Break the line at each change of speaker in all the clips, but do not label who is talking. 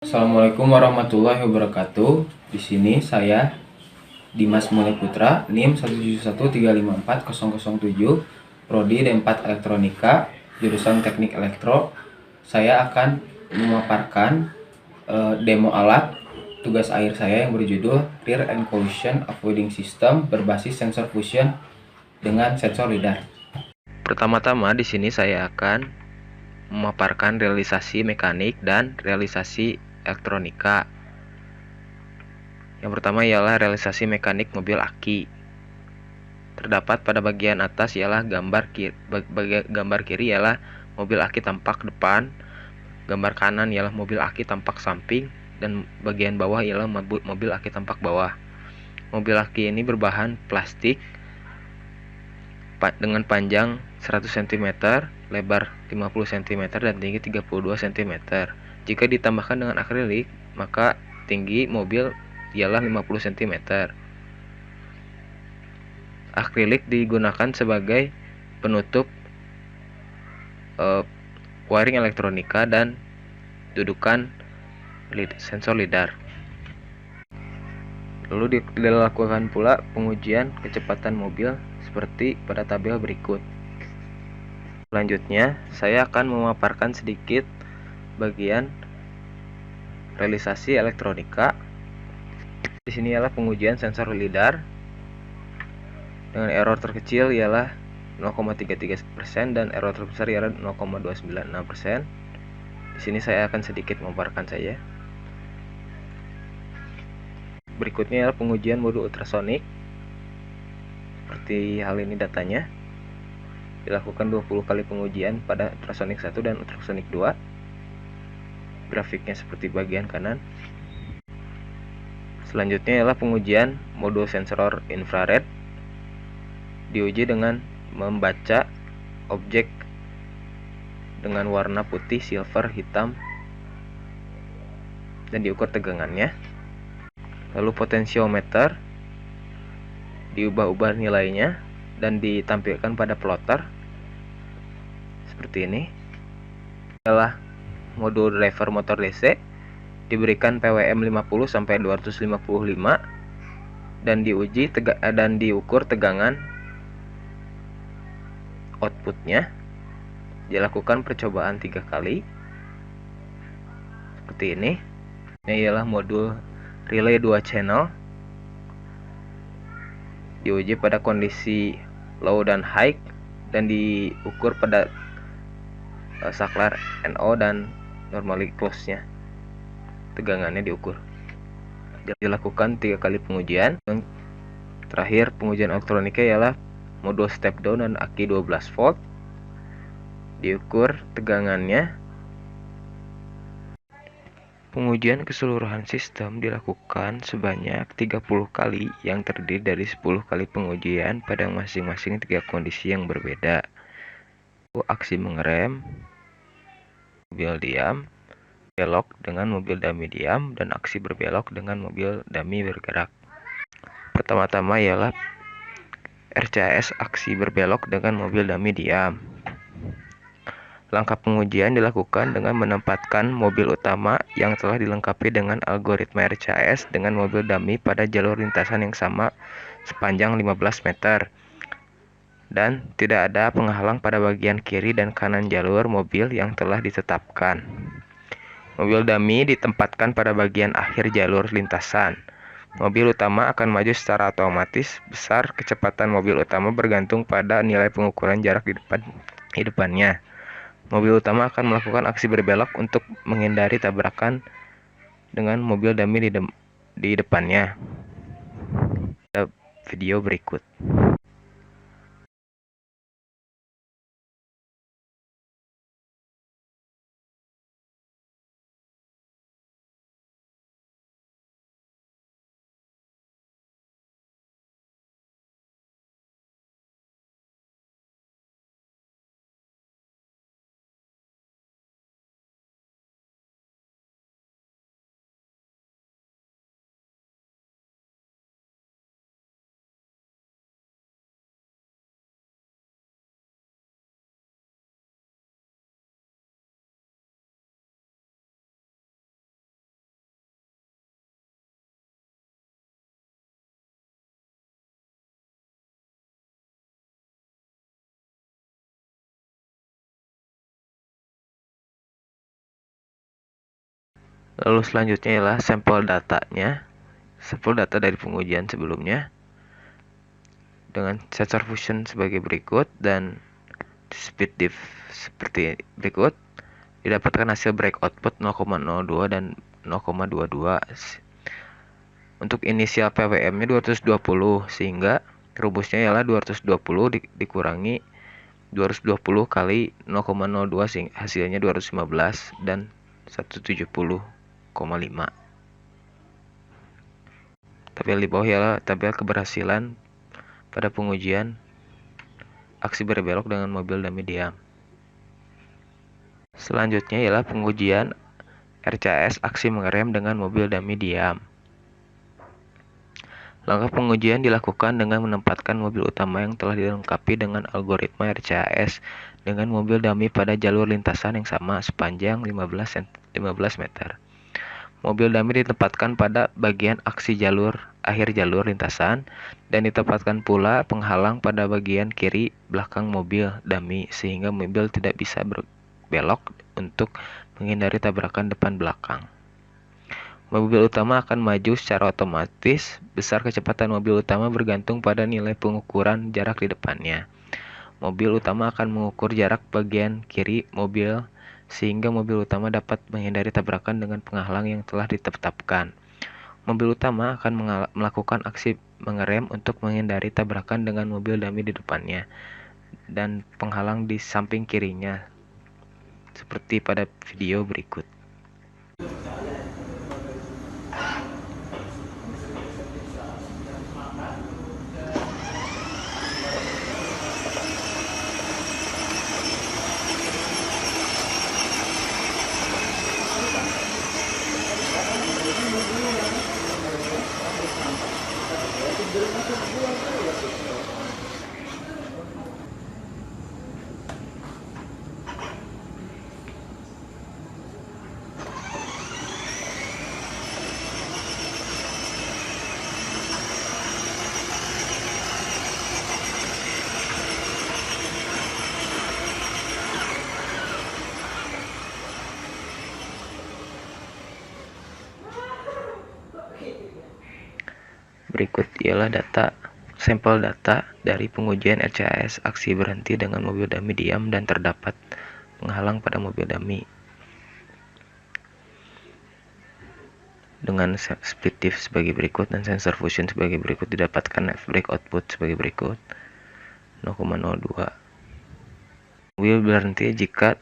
Assalamualaikum warahmatullahi wabarakatuh. Di sini saya Dimas Mulai Putra, NIM 171354007, Prodi D4 Elektronika, jurusan Teknik Elektro. Saya akan memaparkan demo alat tugas akhir saya yang berjudul Rear and Collision Avoiding System berbasis sensor fusion dengan sensor lidar. Pertama-tama di sini saya akan memaparkan realisasi mekanik dan realisasi elektronika. Yang pertama ialah realisasi mekanik mobil aki. Terdapat pada bagian atas ialah gambar kiri ialah mobil aki tampak depan, gambar kanan ialah mobil aki tampak samping, dan bagian bawah ialah mobil aki tampak bawah. Mobil aki ini berbahan plastik dengan panjang 100 cm, lebar 50 cm, dan tinggi 32 cm. Jika ditambahkan dengan akrilik, maka tinggi mobil ialah 50 cm. Akrilik digunakan sebagai penutup wiring elektronika dan dudukan sensor lidar. Lalu dilakukan pula pengujian kecepatan mobil seperti pada tabel berikut. Selanjutnya, saya akan memaparkan sedikit bagian realisasi elektronika. Di sini ialah pengujian sensor lidar dengan error terkecil ialah 0,33% dan error terbesar ialah 0,296%. Di sini saya akan sedikit memaparkan saja. Berikutnya adalah pengujian modul ultrasonik. Seperti hal ini datanya. Dilakukan 20 kali pengujian pada ultrasonik 1 dan ultrasonik 2. Grafiknya seperti bagian kanan. Selanjutnya adalah pengujian modul sensor infrared. Diuji dengan membaca objek dengan warna putih, silver, hitam, dan diukur tegangannya. Lalu potentiometer diubah-ubah nilainya dan ditampilkan pada plotter seperti ini. Adalah modul driver motor DC, diberikan PWM 50 sampai 255 dan diukur tegangan outputnya. Dilakukan percobaan 3 kali seperti ini. Ini ialah modul relay 2 channel, diuji pada kondisi low dan high dan diukur pada saklar NO dan normally close-nya. Tegangannya diukur. Dilakukan 3 kali pengujian. Terakhir pengujian elektronika ialah modul step down dan aki 12 volt. Diukur tegangannya. Pengujian keseluruhan sistem dilakukan sebanyak 30 kali yang terdiri dari 10 kali pengujian pada masing-masing 3 kondisi yang berbeda. Aksi mengerem, mobil diam, belok dengan mobil dummy diam, dan aksi berbelok dengan mobil dummy bergerak. Pertama-tama ialah RCAS aksi berbelok dengan mobil dummy diam. Langkah pengujian dilakukan dengan menempatkan mobil utama yang telah dilengkapi dengan algoritma RCAS dengan mobil dummy pada jalur lintasan yang sama sepanjang 15 meter. Dan tidak ada penghalang pada bagian kiri dan kanan jalur mobil yang telah ditetapkan. Mobil dummy ditempatkan pada bagian akhir jalur lintasan. Mobil utama akan maju secara otomatis. Besar kecepatan mobil utama bergantung pada nilai pengukuran jarak di depannya. Mobil utama akan melakukan aksi berbelok untuk menghindari tabrakan dengan mobil dummy di depannya. Video berikut. Lalu selanjutnya ialah sampel datanya, sampel data dari pengujian sebelumnya dengan sensor fusion sebagai berikut dan speed diff seperti berikut. Didapatkan hasil break output 0,02 dan 0,22. Untuk inisial PWM-nya 220, sehingga rumusnya ialah 220 dikurangi 220 kali 0,02 sehingga hasilnya 215 dan 170,5. Tabel di bawah ialah tabel keberhasilan pada pengujian aksi berbelok dengan mobil dummy diam. Selanjutnya ialah pengujian RCAS aksi mengerem dengan mobil dummy diam. Langkah pengujian dilakukan dengan menempatkan mobil utama yang telah dilengkapi dengan algoritma RCAS dengan mobil dummy pada jalur lintasan yang sama sepanjang 15 meter. Mobil dummy ditempatkan pada bagian aksi akhir jalur lintasan dan ditempatkan pula penghalang pada bagian kiri belakang mobil dummy sehingga mobil tidak bisa berbelok untuk menghindari tabrakan depan belakang. Mobil utama akan maju secara otomatis. Besar kecepatan mobil utama bergantung pada nilai pengukuran jarak di depannya. Mobil utama akan mengukur jarak bagian kiri mobil sehingga mobil utama dapat menghindari tabrakan dengan penghalang yang telah ditetapkan. Mobil utama akan melakukan aksi mengerem untuk menghindari tabrakan dengan mobil dummy di depannya dan penghalang di samping kirinya, seperti pada video berikut. Berikut ialah sampel data dari pengujian RCAS aksi berhenti dengan mobil dummy diam dan terdapat penghalang pada mobil dummy. Dengan split diff sebagai berikut dan sensor fusion sebagai berikut, didapatkan break output sebagai berikut 0,02. Mobil berhenti jika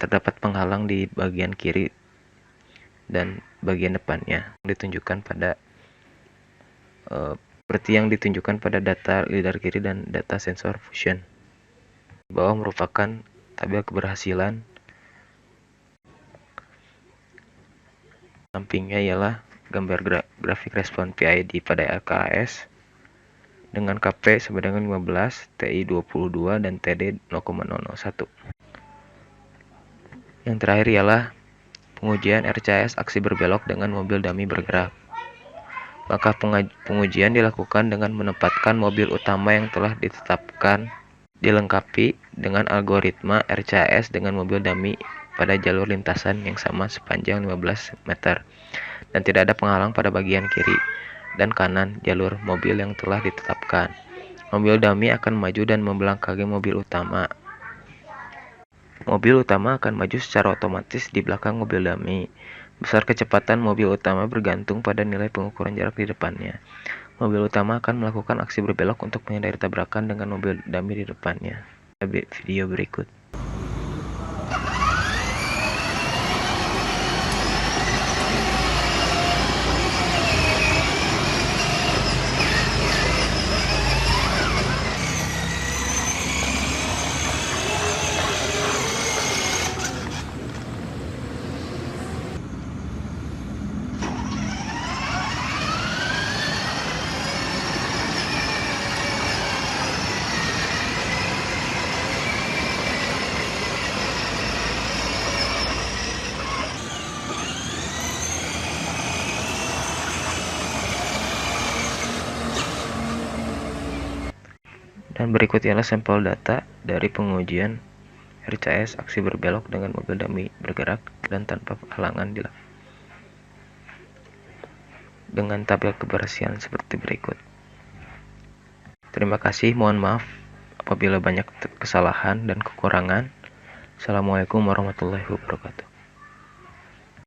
terdapat penghalang di bagian kiri dan bagian depannya, ditunjukkan pada seperti yang ditunjukkan pada data lidar kiri dan data sensor fusion. Di bawah merupakan tabel keberhasilan. Sampingnya ialah gambar grafik respon PID pada RCAS dengan KP sama dengan 15, TI 22 dan TD 0,001. Yang terakhir ialah pengujian RCAS aksi berbelok dengan mobil dummy bergerak. Maka pengujian dilakukan dengan menempatkan mobil utama yang telah ditetapkan dilengkapi dengan algoritma RCAS dengan mobil dummy pada jalur lintasan yang sama sepanjang 15 meter dan tidak ada penghalang pada bagian kiri dan kanan jalur mobil yang telah ditetapkan. Mobil dummy akan maju dan membelakangi mobil utama. Mobil utama akan maju secara otomatis di belakang mobil dummy. Besar kecepatan mobil utama bergantung pada nilai pengukuran jarak di depannya. Mobil utama akan melakukan aksi berbelok untuk menghindari tabrakan dengan mobil dummy di depannya. Video berikut. Dan berikut ialah sampel data dari pengujian RCAS aksi berbelok dengan mobil dummy bergerak dan tanpa halangan dengan tabel kebersihan seperti berikut. Terima kasih, mohon maaf apabila banyak kesalahan dan kekurangan. Assalamualaikum warahmatullahi wabarakatuh.